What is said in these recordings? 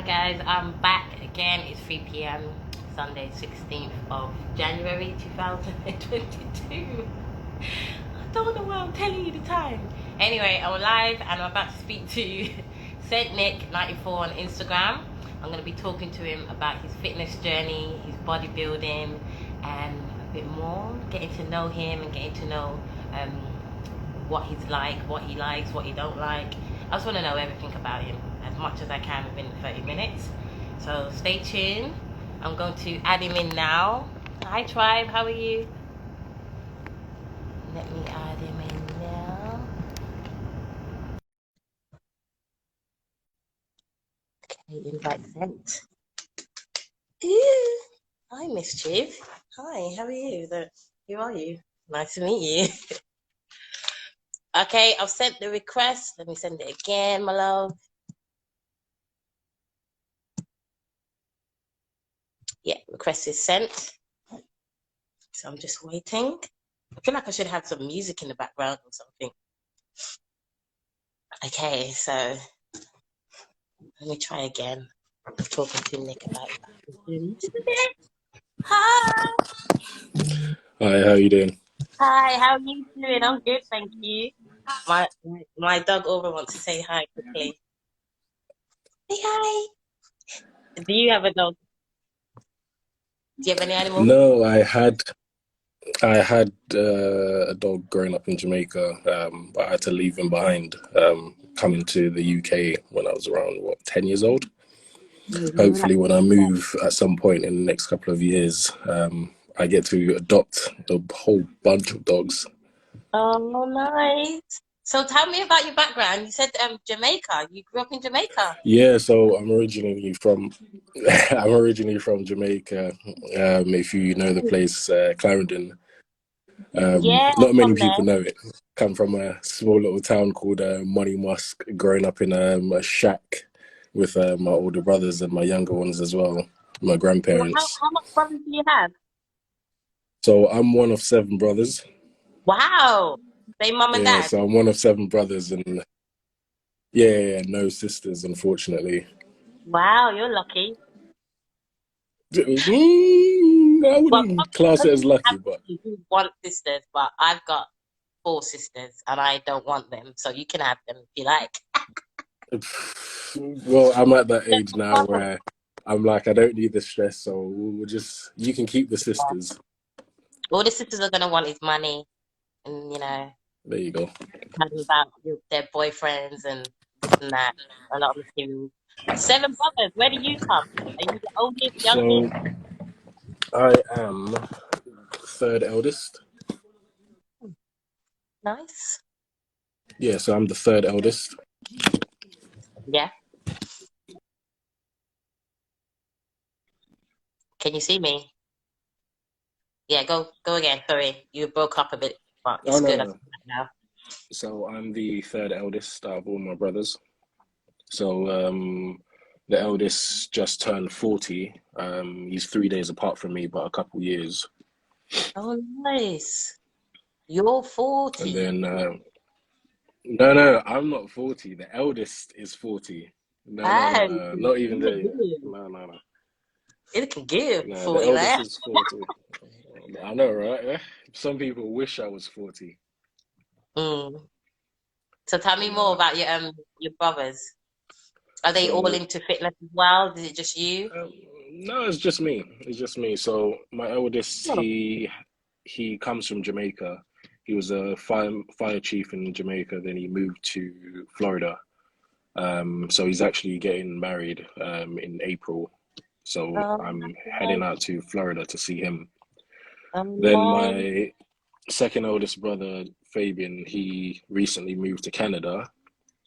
Hi guys, I'm back again. It's 3 p.m. Sunday, 16th of January 2022. I don't know why I'm telling you the time. Anyway, I'm live and I'm about to speak to FitNatixs on Instagram. I'm going to be talking to him about his fitness journey, his bodybuilding, and a bit more. Getting to know him and getting to know what he's like, what he likes, what he don't like. I just want to know everything about him as much as I can within 30 minutes. So stay tuned. I'm going to add him in now. Hi tribe, how are you? Let me add him in now. Okay, invite sent. Ooh, hi Mischief. Hi, how are you? Who are you? Nice to meet you. Okay, I've sent the request. Let me send it again, my love. Yeah, request is sent. So I'm just waiting. I feel like I should have some music in the background or something. Okay, so let me try again. I'm talking to Nick about it. Hi. Hi, how you doing? Hi, how are you doing? I'm good, thank you. My dog over wants to say hi quickly. Say hi. Do you have a dog? Do you have any animals? No, I had a dog growing up in Jamaica, but I had to leave him behind, coming to the UK when I was around 10 years old. Hopefully, when I move at some point in the next couple of years, I get to adopt a whole bunch of dogs. Oh, nice. So tell me about your background. You said Jamaica. You grew up in Jamaica. Yeah, so I'm originally from I'm originally from Jamaica. If you know the place, Clarendon. Yeah, Not many from there. people know it. Come from a small little town called Money Musk, growing up in a shack with my older brothers and my younger ones as well, my So grandparents. how much brothers do you have? So I'm one of seven brothers. Wow. Same mum and Yeah, dad. so I'm one of seven brothers, and yeah, no sisters, unfortunately. Wow, you're lucky. I Well, wouldn't class it most as people have lucky, but sisters who want sisters, but I've got four sisters and I don't want them. So you can have them if you like. well, I'm at that age now where I'm like, I don't need the stress, so we'll just, you can keep the sisters. All the sisters are gonna want is money and There you go. talking about their boyfriends and this and that. A lot of material. But seven brothers, where do you come? Are you the oldest, youngest? So I am third eldest. Nice. Yeah, so I'm the third eldest. Yeah. Can you see me? Yeah, go again. Sorry, you broke up a bit, but Oh it's no, good. no, I no. can now. So I'm the third eldest out of all my brothers. So the eldest just turned 40. He's 3 days apart from me, but a couple years. Oh, nice. You're And 40. then no, no, I'm not 40. The eldest is 40. No, no, no, Ah, no, not even you there look yet. good. No, no, no. You looking good, No, the 40, eldest man. is 40. I know, right? Some people wish I was 40. Mm. So tell me more No. about your brothers. Are they all So, into fitness as well? Is it just you? um, no, it's just me. It's just me. So, my eldest, Oh, he comes from Jamaica. He was a fire chief in Jamaica. Then he moved to Florida. So he's actually getting married in April. So I'm heading nice. out to Florida to see him. Then Nice. my second oldest brother, Fabian, he recently moved to Canada,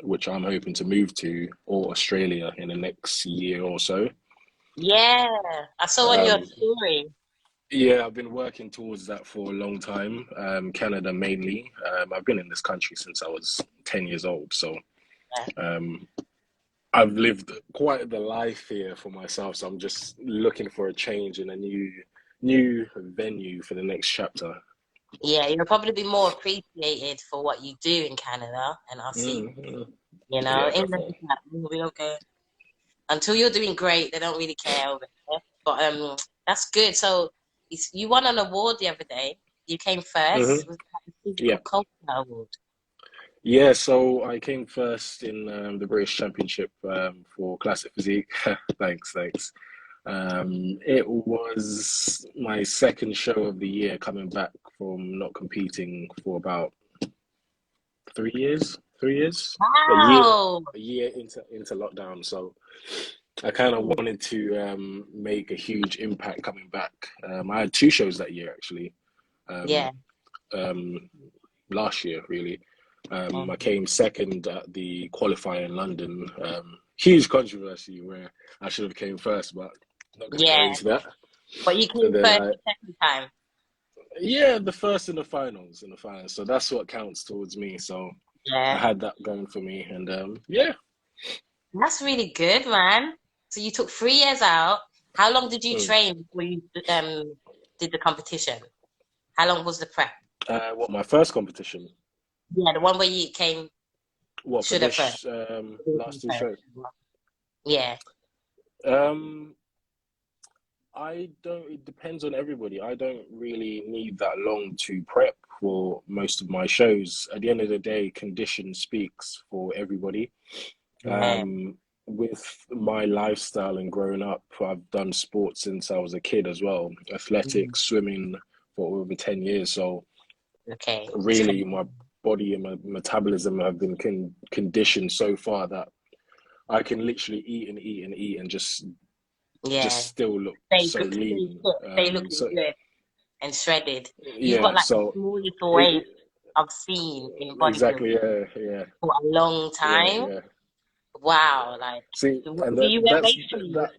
which I'm hoping to move to, or Australia in the next year or so. Yeah, I saw on your Um, story. yeah, I've been working towards that for a long time. Canada mainly. I've been in this country since I was 10 years old, so Yeah. um, I've lived quite the life here for myself. So I'm just looking for a change in a new venue for the next chapter. Yeah, you'll probably be more appreciated for what you do in Canada, and I'll see. Mm, mm. You know, Yeah, England is definitely. like really okay. Until you're doing great, they don't really care over there. But that's good. So you won an award the other day. You came first. Was that the Yeah. Physical Culture Award? Yeah, so I came first in the British Championship for Classic Physique. Thanks. It was my second show of the year, coming back from not competing for about 3 years. 3 years, Wow. a year into lockdown. So I kind of wanted to make a huge impact coming back. I had two shows that year actually. Yeah. Um, Last year really. I came second at the qualifier in London. Huge controversy where I should have came first, but not going to go Yeah. into that. But you And came then first the second time. yeah, the first in the finals, So that's what counts towards me. So I Yeah. had that going for me, and yeah. That's really good, man. So you took 3 years out. How long did you Mm. train before you did the competition? How long was the prep? What, my first competition? Yeah, the one where you came What, for should have first. this last two shows? Yeah. Um, I don't. It depends on everybody. I don't really need that long to prep for most of my shows. At the end of the day, condition speaks for everybody. Yeah. With my lifestyle and growing up, I've done sports since I was a kid as well. Mm. Athletics, swimming for over 10 years. So Okay. really, my body and my metabolism have been conditioned so far that I can literally eat and eat and eat and just Yeah. still look Stay so good. lean. Stay looking So good and shredded. You've got yeah, like the so smallest it, waist I've seen in bodybuilding exactly, yeah, for a long time. yeah. Wow. Like, See, do and you wear waist that trainers?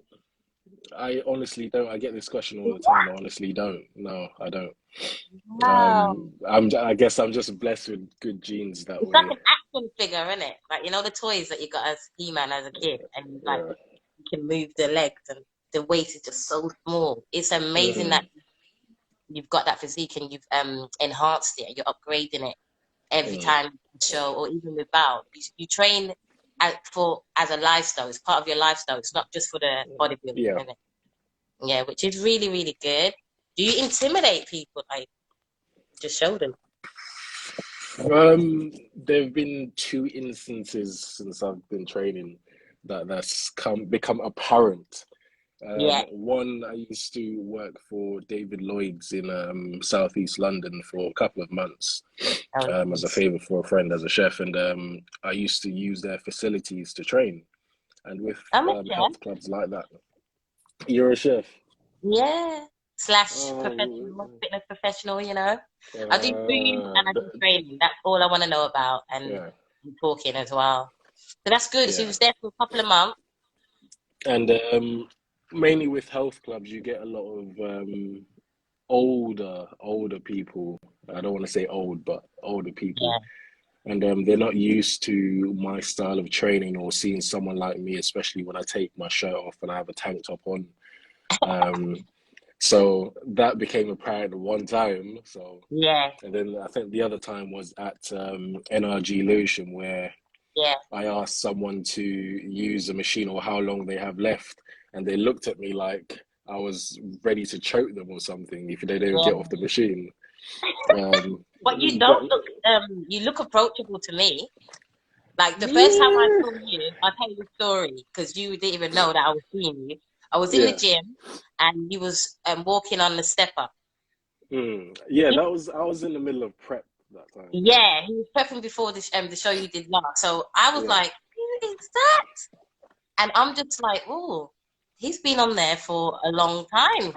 I honestly don't. I get this question all the time. I honestly don't. No, I don't. Wow. I guess I'm just blessed with good genes that It's like way. an action figure, isn't it? Like, you know, the toys that you got as He-Man as a kid, and like Yeah. you can move the legs, and the waist is just so small. It's amazing that Mm, you've got that physique and you've enhanced it. You're upgrading it every mm, time you show, or even without. You train as a lifestyle. It's part of your lifestyle. It's not just for the bodybuilding, yeah. isn't it? Yeah, which is really, really good. Do you intimidate people? Like, just show them. There've been two instances since I've been training that's become apparent. Yeah. One, I used to work for David Lloyd's in Southeast London for a couple of months Oh, as a nice. favor for a friend as a chef, and I used to use their facilities to train. And with I'm a chef. health clubs like that, you're a chef. Yeah. Slash professional, Oh, fitness professional, you know. I do food uh, and I do training. That's all I want to know about and yeah, talking as well. So that's good. So you yeah. was there for a couple of months. And mainly with health clubs, you get a lot of older people. I don't want to say old, but older people, Yeah. and they're not used to my style of training or seeing someone like me, especially when I take my shirt off and I have a tank top on. Um, so that became apparent one time. So, Yeah. and then I think the other time was at NRG Lewisham, where Yeah. I asked someone to use a machine or how long they have left, and they looked at me like I was ready to choke them or something if they didn't get off Yeah. the machine. Um, But you but don't look you look approachable to me. Like the first time I yeah, saw you, I'll tell you the story because you didn't even know that I was seeing you. I was in the yeah, gym and you was walking on the stepper. yeah. That was I was in the middle of prep that time. Yeah, Yeah, he was prepping before the show you did last. So I was yeah, like, who is that? And I'm just like, oh, he's been on there for a long time.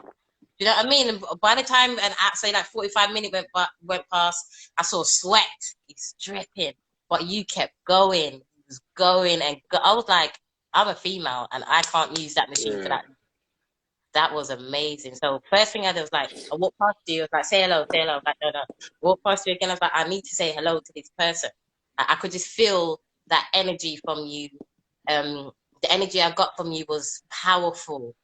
You know what I mean? And by the time and I say like 45 minutes went past, I saw sweat. He's dripping, but you kept going. He was going and I was like, I'm a female and I can't use that machine for yeah. that. That was amazing. So first thing I did was like, I walked past you. I was like, say hello, say hello. I was like, no, no. Walk past you again. I was like, I need to say hello to this person. I could just feel that energy from you. The energy I got from you was powerful.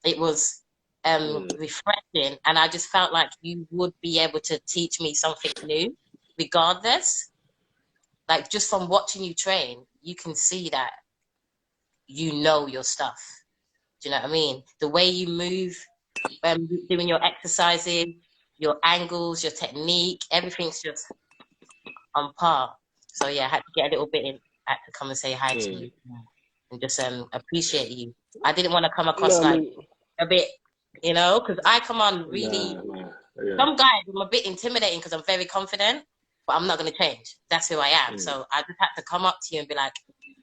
It was Mm, refreshing, and I just felt like you would be able to teach me something new, regardless. Like just from watching you train, you can see that you know your stuff. Do you know what I mean? The way you move, doing your exercises, your angles, your technique, everything's just on par. So yeah, I had to get a little bit in, had to come and say hi to you and just appreciate you. I didn't want to come across No, I like mean, a bit, because I come on really. yeah. Some guys, I'm a bit intimidating because I'm very confident, but I'm not going to change. That's who I am. So I just had to come up to you and be like,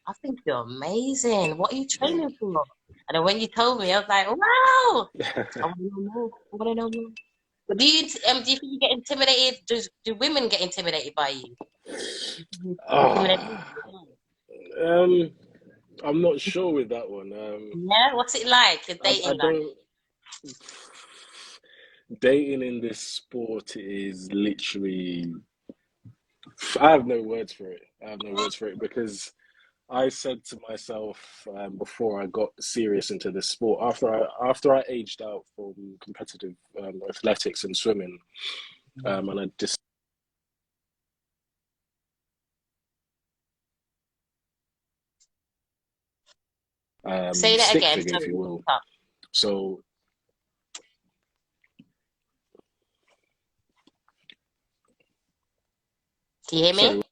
I think you're amazing. What are you training for? And then when you told me, I was like, wow. I want to know more. I want to know more. But do you think you get intimidated? Do women get intimidated by you? Intimidated? I'm not sure with that one. Yeah. What's it like? Your I dating life? don't. Dating in this sport is literally. I have no words for it. I have no words for it because I said to myself before I got serious into this sport, after I aged out from competitive athletics and swimming, and I just Say that stick again. figure, if Sorry, you you will. up. So, Can you hear sorry. me?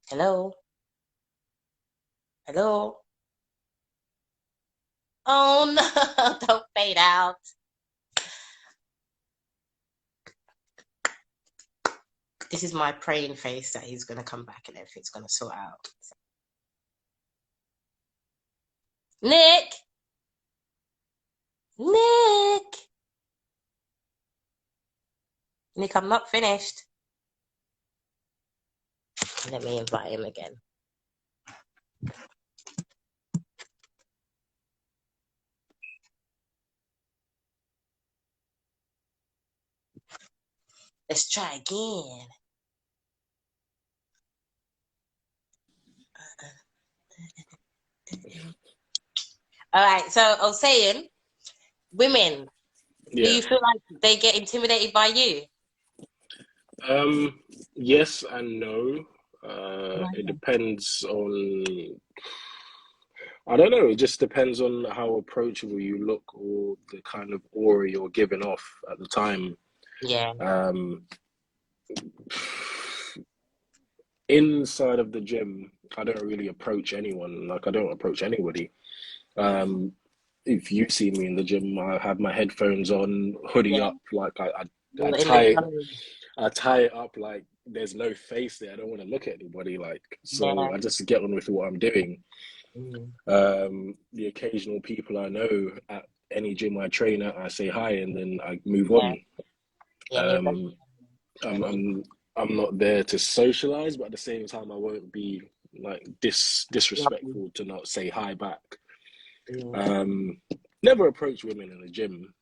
Hello? Hello? Oh no, don't fade out. This is my praying face that he's gonna come back and everything's gonna sort out. Nick! Nick! Nick, I'm not finished. Let me invite him again. Let's try again. All right, so I was saying, women, do Yeah. you feel like they get intimidated by you? Yes and no. It depends on. I don't know. It just depends on how approachable you look or the kind of aura you're giving off at the time. Yeah. Um, Inside of the gym, I don't really approach anyone. Like I don't approach anybody. Um, if you see me in the gym, I have my headphones on, hoodie Yeah. up, like I You're in the tie zone. I tie it up like there's no face there. I don't want to look at anybody. Like so, Yeah. I just get on with what I'm doing. Mm. The occasional people I know at any gym I train at, I say hi and then I move Yeah. on. Yeah, he's Um, I'm not there to socialize, but at the same time, I won't be like lovely. disrespectful to not say hi back. Mm. Um, Never approach women in the gym,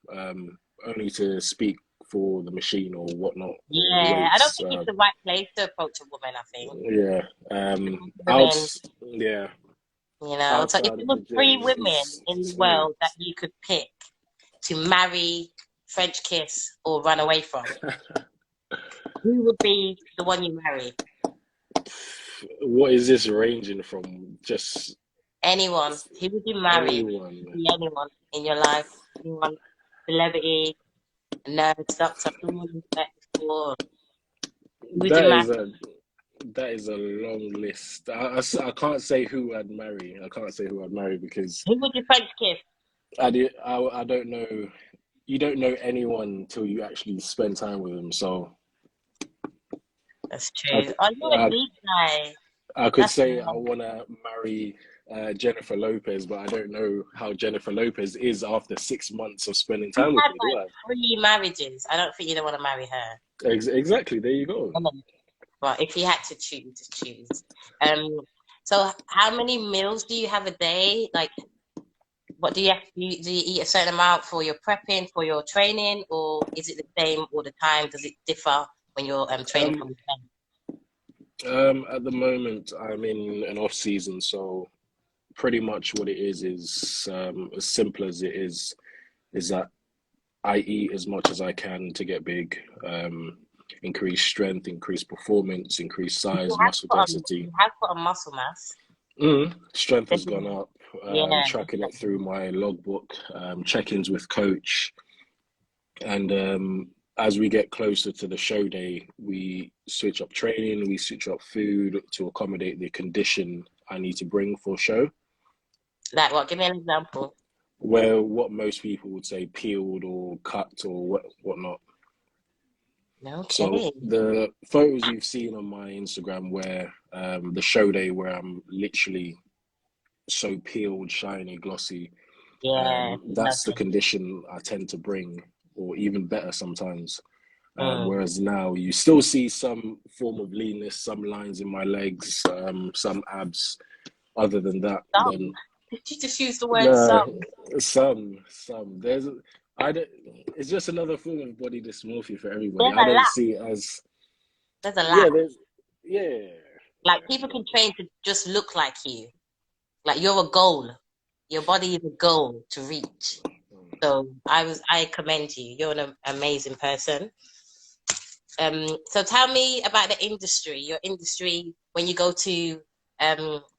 only to speak for the machine or whatnot or the Yeah, I don't weights. think it's the right place to approach a woman, I think. Yeah. Women, Yeah. so if Outside there of was the gym three women is in the world that you could pick to marry, French kiss, or run away from, who would be the one you marry? what is this ranging from? Just Anyone. Who would you marry? Could anyone. be anyone in your life. Anyone, celebrity, nerd, doctor, someone you've met before. Who would you That marry? is a that is a long list. I can't say who I'd marry. I can't say who I'd marry because Who would you French kiss? I don't know. You don't know anyone until you actually spend time with them. So That's I, true. Oh, you're a I, deep guy. I could That's say I nice. want to marry Jennifer Lopez, but I don't know how Jennifer Lopez is after 6 months of spending You've time with had me, do like I? 3 marriages. I don't think you don't want to marry her. Exactly. There you go. But if you had to choose. Um, so how many meals do you have a day? Like, what do you have? Do you eat a certain amount for your prepping, for your training, or is it the same all the time? Does it differ when you're training Um, for the event? at the moment, I'm in an off season, so pretty much what it is as simple as it is that I eat as much as I can to get big. increase strength, increase performance, increase size, You have muscle put on, density. you have put on muscle mass. Strength has gone Definitely. up, Yeah. tracking it through my logbook, check-ins with coach. And as we get closer to the show day, we switch up training, we switch up food to accommodate the condition I need to bring for show. Like what? Give me an example. Well, what most people would say peeled or cut or whatnot. So Okay. the photos you've seen on my Instagram where the show day where I'm literally so peeled, shiny, glossy, Yeah. that's the Lovely. condition I tend to bring, or even better sometimes. Mm. Whereas now you still see some form of leanness, some lines in my legs, some abs. Other than that, Some. then Did you just use the word no, some? some. I don't. It's just another form of body dysmorphia for everybody. There's I a don't lot. see it as There's a lot. yeah. There's yeah, Like yeah. people can train to just look like you. Like you're a goal. Your body is a goal to reach. So I commend you. You're an amazing person. So tell me about the industry, your industry when you go to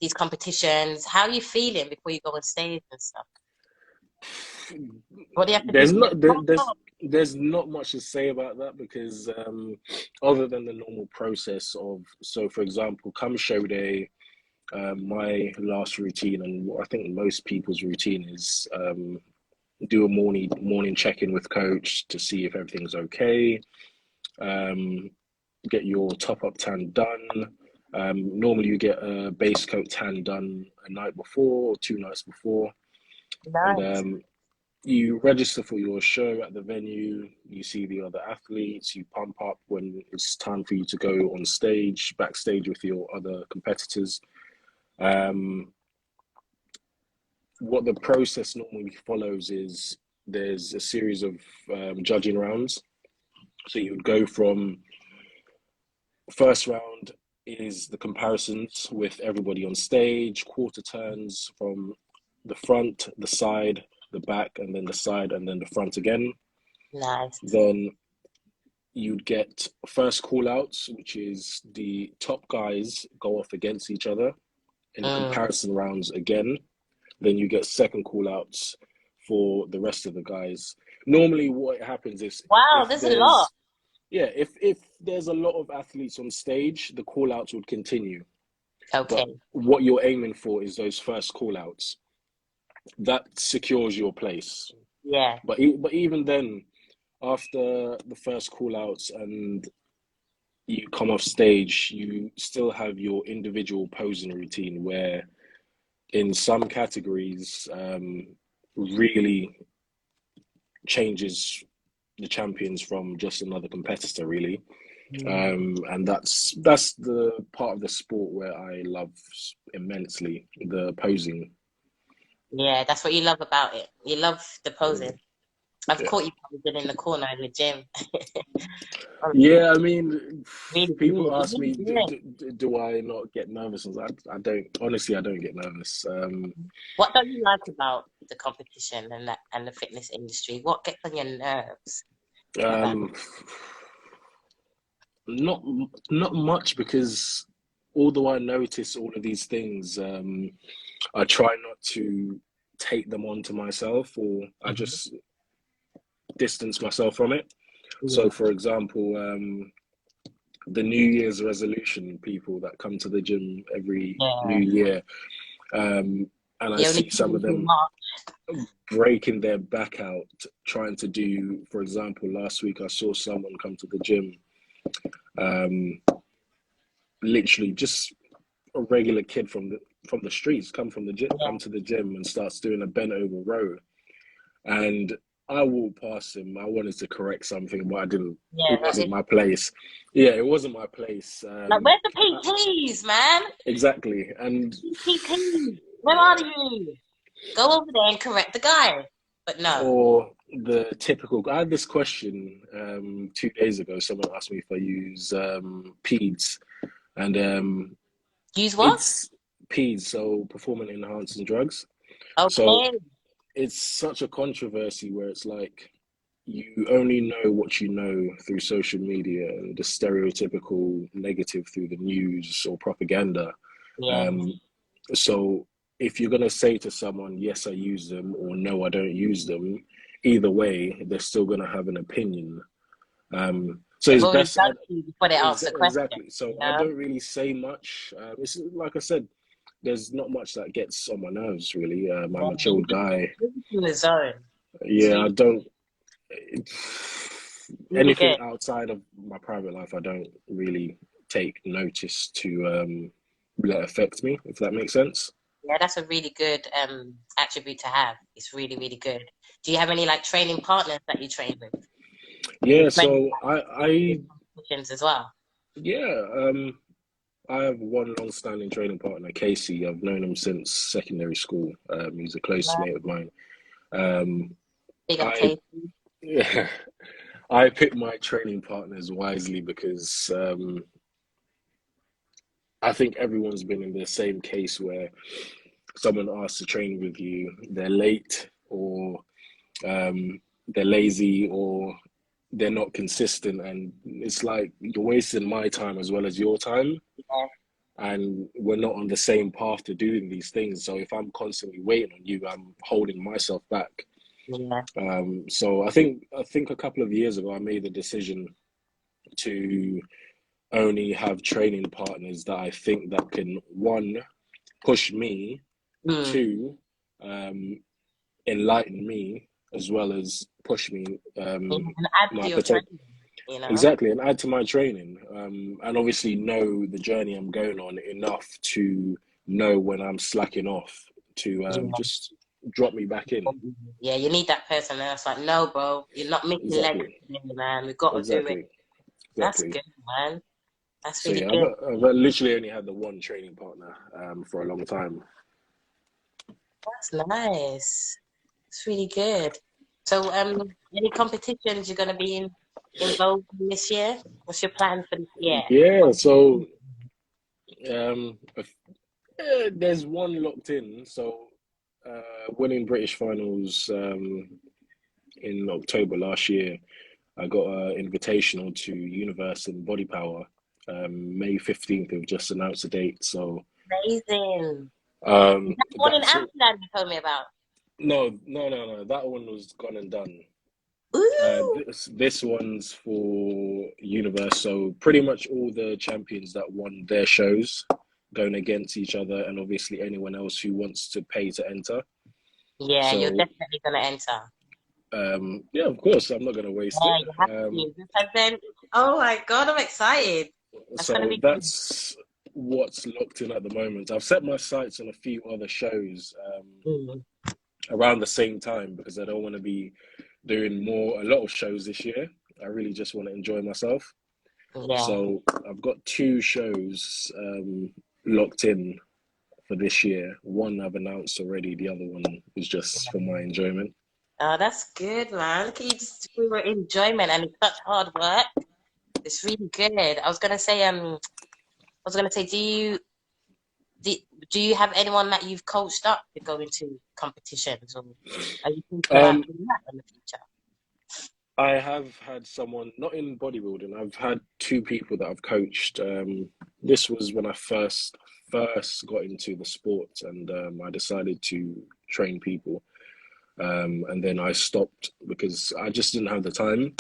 these competitions. How are you feeling before you go on stage and stuff? What do you have to do There's to get not there, pumped up? there's not much to say about that because other than the normal process of so for example, come show day, my last routine and what I think most people's routine is do a morning check-in with coach to see if everything's okay. Um, get your top-up tan done. Normally you get a base coat tan done a night before or 2 nights before. And Nice. you register for your show at the venue, you see the other athletes, you pump up when it's time for you to go on stage, backstage with your other competitors. Um, what the process normally follows is there's a series of judging rounds. So you would go from first round is the comparisons with everybody on stage, quarter turns from the front, the side, the back, and then the side, and then the front again. Nice. Then you'd get first call outs, which is the top guys go off against each other in Mm. comparison rounds again. Then you get second call outs for the rest of the guys. Normally what happens is Wow, if there's a lot. there's yeah, if there's a lot of athletes on stage, the call outs would continue. But Okay. what you're aiming for is those first call outs. That secures your place. Yeah. But even then, after the first call outs and you come off stage, you still have your individual posing routine where in some categories really changes the champions from just another competitor really. Mm. And that's the part of the sport where I love immensely, the posing. Yeah, that's what you love about it. You love the Mm, posing. I've yeah. caught you posing in the corner in the gym. Honestly, Yeah, I mean, really people good. You're ask really me, good. do I not get nervous? I don't, honestly, I don't get nervous. What don't you like about the competition and the fitness industry? What gets on your nerves about? Um, not not much because although I notice all of these things, I try not to take them onto myself, or I Mhm. just distance myself from it. So, Yeah. for example, the New Year's resolution people that come to the gym every New Yeah. Year, and I You only see come some of until them March. breaking their back out trying to do, for example, last week I saw someone come to the gym, um, literally just a regular kid from the streets come Yeah. to the gym and starts doing a bent over row. And I walked past him. I wanted to correct something, but I didn't. Yeah. It wasn't my place. Yeah, it wasn't my place. Like, where's the PTs, man? Exactly. And PTs. Where are you? Go over there and correct the guy. But no. or the typical. I had this question 2 days ago. Someone asked me if I use PEDS, and Use what? it's PEDS, so performance enhancing drugs. So Okay. it's such a controversy where it's like you only know what you know through social media and the stereotypical negative through the news or propaganda. Yeah. Um, so if you're going to say to someone, yes, I use them, or no, I don't use them, either way, they're still going to have an opinion. So They've it's already best, judged you before they ask the question, exactly. So you I know? don't really say much. It's like I said, there's not much that gets on my nerves, really. I'm Yeah, a chilled guy. you're just in the zone. It's Yeah, I really, don't. really Anything good. outside of my private life, I don't really take notice to let affect me, if that makes sense. Yeah, that's a really good attribute to have. It's really, really good. Do you have any like training partners that you train with? And you Yeah, train so with competitions as well? yeah, I have one long-standing training partner, Casey. I've known him since secondary school. He's a close Yeah. mate of mine. Um, Big up, I Kate. yeah, I pick my training partners wisely because I think everyone's been in the same case where someone asks to train with you, they're late or they're lazy or they're not consistent, and it's like you're wasting my time as well as your time, Yeah, and we're not on the same path to doing these things. So if I'm constantly waiting on you, I'm holding myself back. yeah, So I think a couple of years ago I made the decision to only have training partners that I think that can, one, push me, mm. two, enlighten me, as well as push me, Yeah, and add to my your potential. training, you know? Exactly, and add to my training, and obviously know the journey I'm going on enough to know when I'm slacking off to Yeah. just drop me back in. Yeah, you need that person that's like, no, bro, you're not missing legs Exactly, today, man. We got to do it. exactly, That's exactly. good, man. That's So really yeah, good. I've literally only had the one training partner for a long time. That's nice. It's really good. So, any competitions you're gonna be involved in this year? What's your plan for this year? Yeah, so there's one locked in. So winning British finals in October last year, I got an invitational to Universe in Body Power. May 15th, they've just announced the date. So Amazing. Is that the one in that's it. Amsterdam you told me about? No. That one was gone and done. Ooh, This one's for Universe. So pretty much all the champions that won their shows going against each other, and obviously anyone else who wants to pay to enter. yeah, you're So definitely gonna enter. yeah, of course, I'm not going to waste Yeah, it. you have to. Because then, oh my God, I'm excited. That's gonna So be good. that's what's locked in at the moment. I've set my sights on a few other shows Mm, around the same time because I don't want to be doing a lot of shows this year. I really just want to enjoy myself. yeah. So I've got two shows locked in for this year. One I've announced already. The other one is just for my enjoyment. Oh, that's good, man. Look at you just we were enjoyment and it's such hard work. It's really good. I was gonna say, do, do you have anyone that you've coached up to go into competitions, or are you thinking about Um, doing that in the future? I have had someone, not in bodybuilding. I've had two people that I've coached. This was when I first got into the sport, and I decided to train people. And then I stopped because I just didn't have the time.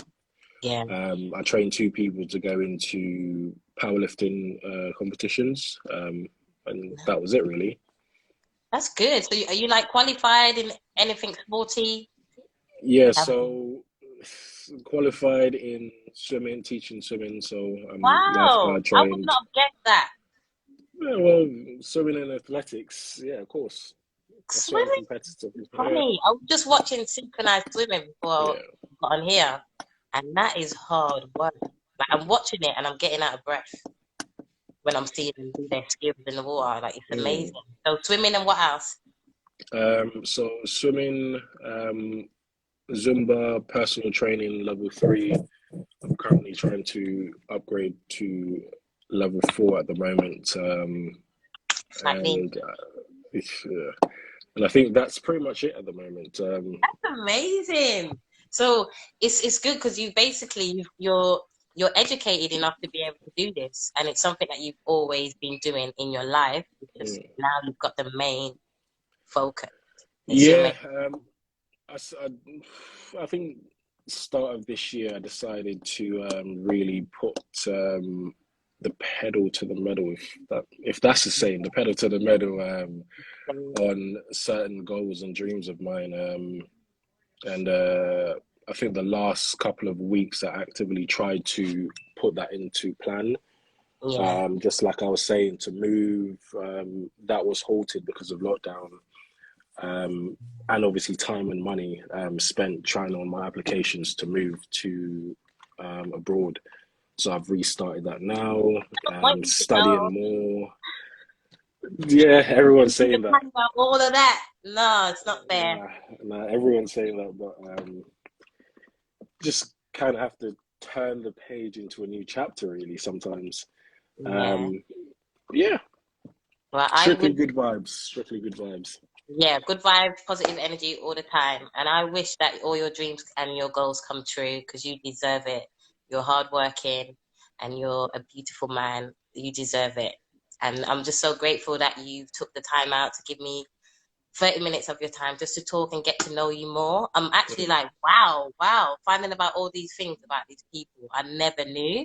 Yeah, I trained two people to go into powerlifting competitions, and that was it really. that's good. So, are you like qualified in anything sporty? Yeah, Have- so qualified in swimming, teaching swimming, so I'm Wow, lifeguard I would trained. not have guessed that. Yeah, well, swimming and athletics, yeah, of course. That's what I'm Swimming competitive. is Yeah, funny. I was just watching synchronized swimming before yeah. I got on here, and that is hard work. Like I'm watching it and I'm getting out of breath when I'm seeing them do their skills in the water. Like it's amazing. Mm. So swimming and what else? So swimming, Zumba, personal training, level 3. I'm currently trying to upgrade to level 4 at the moment, It's like me. and and I think that's pretty much it at the moment. That's amazing. So it's good because you basically you're educated enough to be able to do this, and it's something that you've always been doing in your life. It's just Mm. now you've got the main focus. It's your Yeah, main. I think start of this year I decided to really put the pedal to the metal, if that's the saying, the pedal to the metal on certain goals and dreams of mine. And I think the last couple of weeks I actively tried to put that into plan. Yeah, Just like I was saying, to move, that was halted because of lockdown. And obviously time and money spent trying on my applications to move to abroad. So I've restarted that now, I want you to studying know. more. Yeah, everyone's You to saying that. plan out all of that. No, it's not fair. Nah, nah, everyone's saying that, but just kind of have to turn the page into a new chapter, really, sometimes. Yeah. Um, yeah, Well, I strictly wish. good vibes, strictly good vibes. Yeah, good vibes, positive energy all the time. And I wish that all your dreams and your goals come true because you deserve it. You're hardworking and you're a beautiful man. You deserve it. And I'm just so grateful that you took the time out to give me 30 minutes of your time just to talk and get to know you more. I'm actually like, wow, finding about all these things about these people I never knew.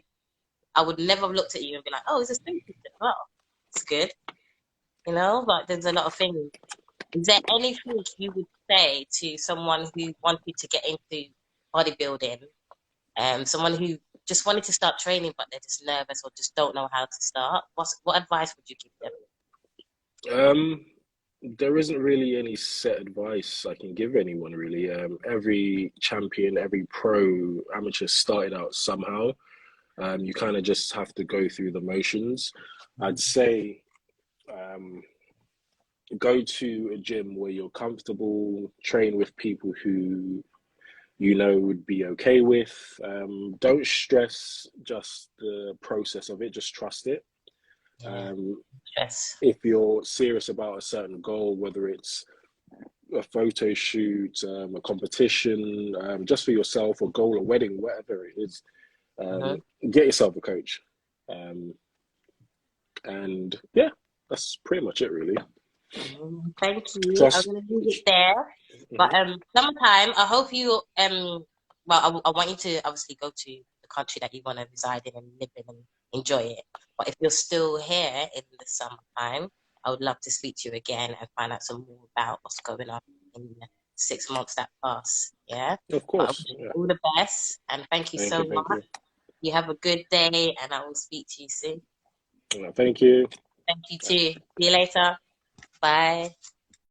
I would never have looked at you and be like, oh, he's a student. Well, it's good. But there's a lot of things. Is there anything you would say to someone who wanted to get into bodybuilding, someone who just wanted to start training but they're just nervous or just don't know how to start? What advice would you give them? Um, there isn't really any set advice I can give anyone, really. Every champion, every pro amateur started out somehow. You kind of just have to go through the motions. I'd say um, go to a gym where you're comfortable, train with people who you know would be okay with. Don't stress just the process of it, just trust it. Yeah, Um, yes. if you're serious about a certain goal, whether it's a photo shoot, a competition, just for yourself, or goal, a wedding, whatever it is, um, Hmm. get yourself a coach. Um, and yeah, that's pretty much it, really. Thank you. I'm Trust. gonna leave it there. But Mhm. sometime I hope you well I want you to obviously go to the country that you want to reside in and live in and enjoy it. But if you're still here in the summertime, I would love to speak to you again and find out some more about what's going on in the 6 months that pass. Yeah. Of But I course. wish you Yeah. all the best and thank you Thank so you. Thank much. you. You have a good day and I will speak to you soon. Thank you. Thank you too. See you later. Bye.